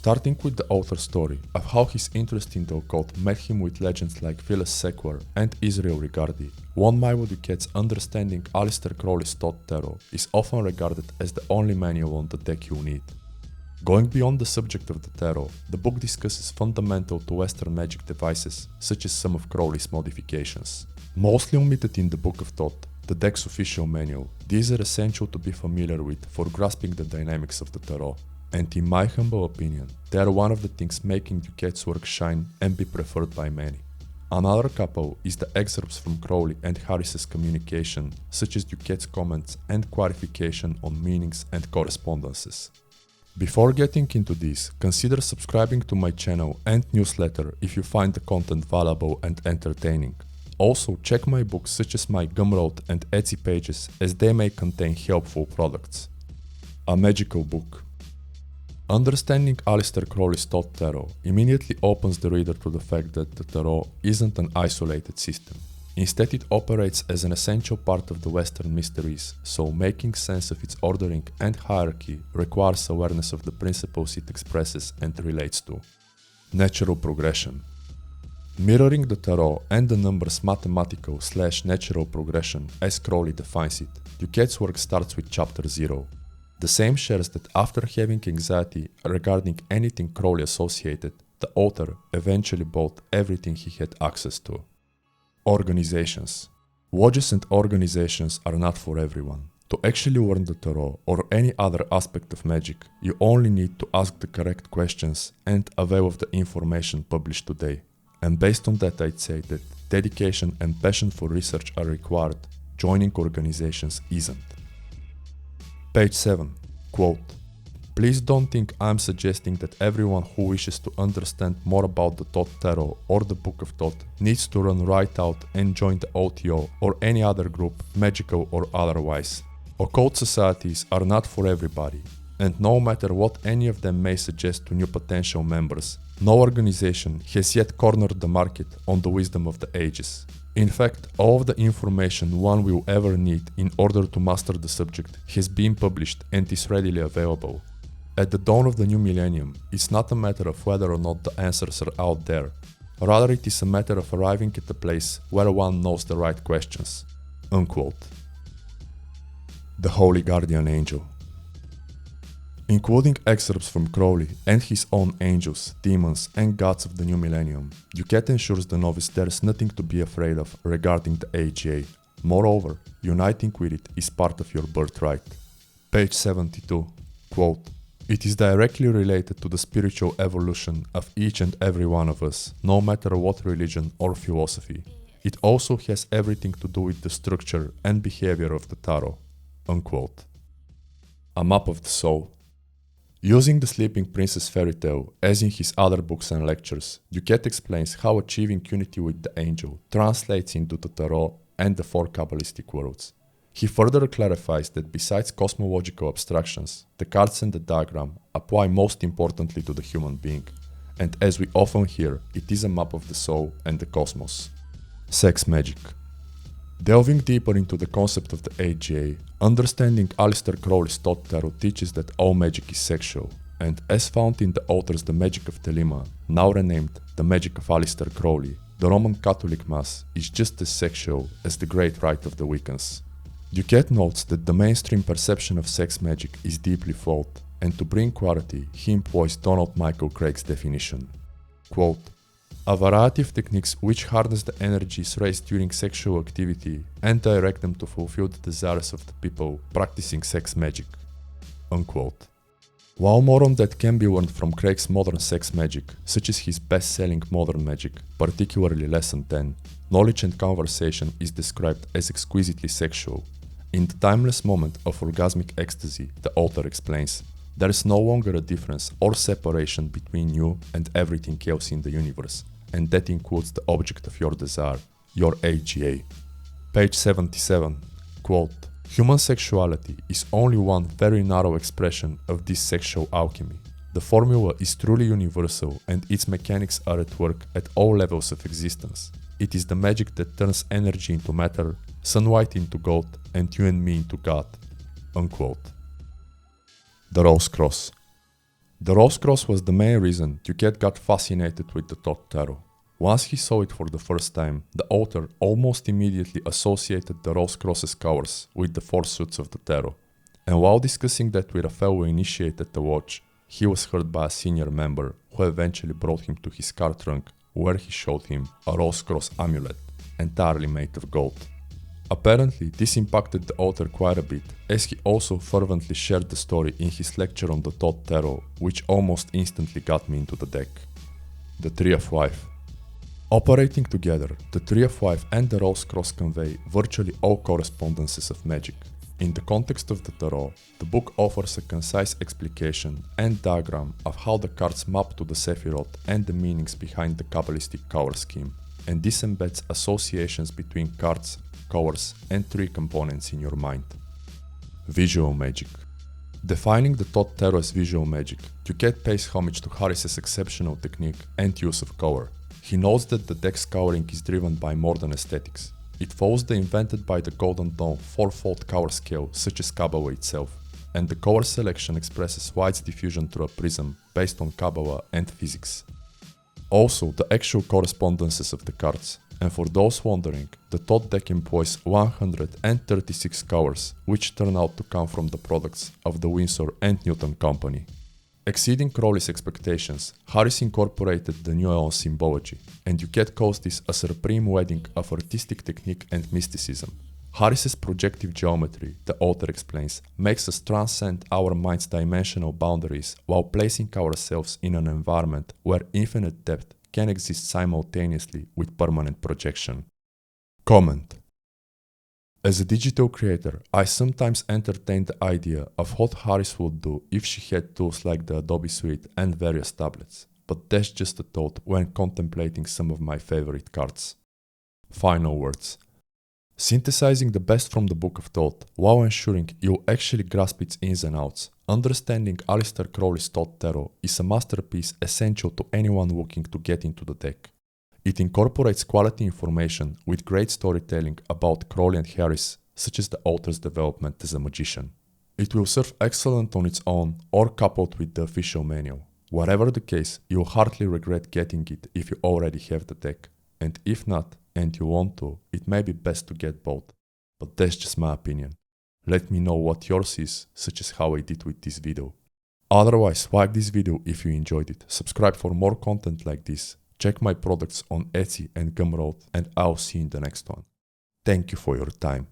starting with the author's story of how his interest in the occult met him with legends like Phyllis, Seckler and Israel Regardie. One Milo Duquette's understanding Aleister Crowley's Thoth tarot is often regarded as the only manual on the deck you need. Going beyond the subject of the tarot, the book discusses fundamental to Western magic devices, such as some of Crowley's modifications. Mostly omitted in the Book of Thot, the deck's official manual, these are essential to be familiar with for grasping the dynamics of the tarot. And in my humble opinion, they are one of the things making Duquette's work shine and be preferred by many. Another couple is the excerpts from Crowley and Harris's communication, such as Duquette's comments and clarification on meanings and correspondences. Before getting into this, consider subscribing to my channel and newsletter if you find the content valuable and entertaining. Also, check my books such as my Gumroad and Etsy pages, as they may contain helpful products. A Magickal Book. Understanding Aleister Crowley's Thoth tarot immediately opens the reader to the fact that the tarot isn't an isolated system. Instead, it operates as an essential part of the Western mysteries, so making sense of its ordering and hierarchy requires awareness of the principles it expresses and relates to. Natural progression. Mirroring the tarot and the numbers mathematical/natural progression as Crowley defines it, Duquette's work starts with Chapter 0. The same shares that after having anxiety regarding anything Crowley associated, the author eventually bought everything he had access to. Organizations. Lodges and organizations are not for everyone. To actually learn the tarot or any other aspect of magic, you only need to ask the correct questions and avail of the information published today. And based on that, I'd say that dedication and passion for research are required. Joining organizations isn't. Page 7. Quote, "Please don't think I'm suggesting that everyone who wishes to understand more about the Thoth tarot or the Book of Thot needs to run right out and join the OTO or any other group, magical or otherwise. Occult societies are not for everybody, and no matter what any of them may suggest to new potential members, no organization has yet cornered the market on the wisdom of the ages. In fact, all of the information one will ever need in order to master the subject has been published and is readily available. At the dawn of the new millennium, it's not a matter of whether or not the answers are out there. Rather, it is a matter of arriving at a place where one knows the right questions." Unquote. The Holy Guardian Angel. Including excerpts from Crowley and his own angels, demons, and gods of the new millennium, Duquette ensures the novice there is nothing to be afraid of regarding the AGA. Moreover, uniting with it is part of your birthright. Page 72. Quote, "It is directly related to the spiritual evolution of each and every one of us, no matter what religion or philosophy. It also has everything to do with the structure and behavior of the tarot." Unquote. A Map of the Soul. Using the Sleeping Princess fairy tale, as in his other books and lectures, Duquette explains how achieving unity with the angel translates into the tarot and the four Kabbalistic worlds. He further clarifies that besides cosmological abstractions, the cards and the diagram apply most importantly to the human being, and as we often hear, it is a map of the soul and the cosmos. Sex magic. Delving deeper into the concept of the AGA, understanding Aleister Crowley's Thoth tarot teaches that all magic is sexual, and as found in the author's The Magick of Thelema, now renamed The Magick of Aleister Crowley, the Roman Catholic Mass is just as sexual as the Great Rite of the Wiccans. Duquette notes that the mainstream perception of sex magic is deeply flawed, and to bring clarity, he employs Donald Michael Craig's definition. Quote, "A variety of techniques which harness the energies raised during sexual activity and direct them to fulfill the desires of the people practicing sex magic." Unquote. While more on that can be learned from Craig's modern sex magic, such as his best-selling Modern Magic, particularly Lesson 10, knowledge and conversation is described as exquisitely sexual. In the timeless moment of orgasmic ecstasy, the author explains, there is no longer a difference or separation between you and everything else in the universe, and that includes the object of your desire, your AGA. Page 77. Quote, "Human sexuality is only one very narrow expression of this sexual alchemy. The formula is truly universal and its mechanics are at work at all levels of existence. It is the magic that turns energy into matter, sunlight into gold, and you and me into God." Unquote. The Rose Cross. The Rose Cross was the main reason Duquette got fascinated with the Thoth tarot. Once he saw it for the first time, the author almost immediately associated the Rose Cross's covers with the 4 suits of the tarot. And while discussing that with a fellow initiate at the watch, he was heard by a senior member who eventually brought him to his car trunk, where he showed him a Rose Cross amulet, entirely made of gold. Apparently, this impacted the author quite a bit, as he also fervently shared the story in his lecture on the Thoth tarot, which almost instantly got me into the deck. The Tree of Life. Operating together, the Tree of Life and the Rose Cross convey virtually all correspondences of magic. In the context of the tarot, the book offers a concise explication and diagram of how the cards map to the Sephiroth and the meanings behind the Kabbalistic color scheme, and this embeds associations between cards, colors, and 3 components in your mind. Visual magic. Defining the Thoth tarot as visual magic, Duquette pays homage to Harris's exceptional technique and use of color. He notes that the deck's coloring is driven by modern aesthetics. It follows the invented by the Golden Dawn 4-fold color scale such as Kabbalah itself, and the color selection expresses light's diffusion through a prism based on Kabbalah and physics. Also, the actual correspondences of the cards, and for those wondering, the Thoth deck employs 136 colors, which turn out to come from the products of the Winsor & Newton Company. Exceeding Crowley's expectations, Harris incorporated the New Eon symbology, and Duquette calls this a supreme wedding of artistic technique and mysticism. Harris's projective geometry, the author explains, makes us transcend our mind's dimensional boundaries while placing ourselves in an environment where infinite depth can exist simultaneously with permanent projection. Comment. As a digital creator, I sometimes entertain the idea of what Harris would do if she had tools like the Adobe Suite and various tablets, but that's just a thought when contemplating some of my favorite cards. Final words. Synthesizing the best from the Book of Thot while ensuring you'll actually grasp its ins and outs, understanding Aleister Crowley's Thoth tarot is a masterpiece essential to anyone looking to get into the deck. It incorporates quality information with great storytelling about Crowley and Harris, such as the author's development as a magician. It will serve excellent on its own or coupled with the official manual. Whatever the case, you'll hardly regret getting it if you already have the deck, and if not, and you want to, it may be best to get both. But that's just my opinion. Let me know what yours is, such as how I did with this video. Otherwise, like this video if you enjoyed it, subscribe for more content like this, check my products on Etsy and Gumroad, and I'll see you in the next one. Thank you for your time.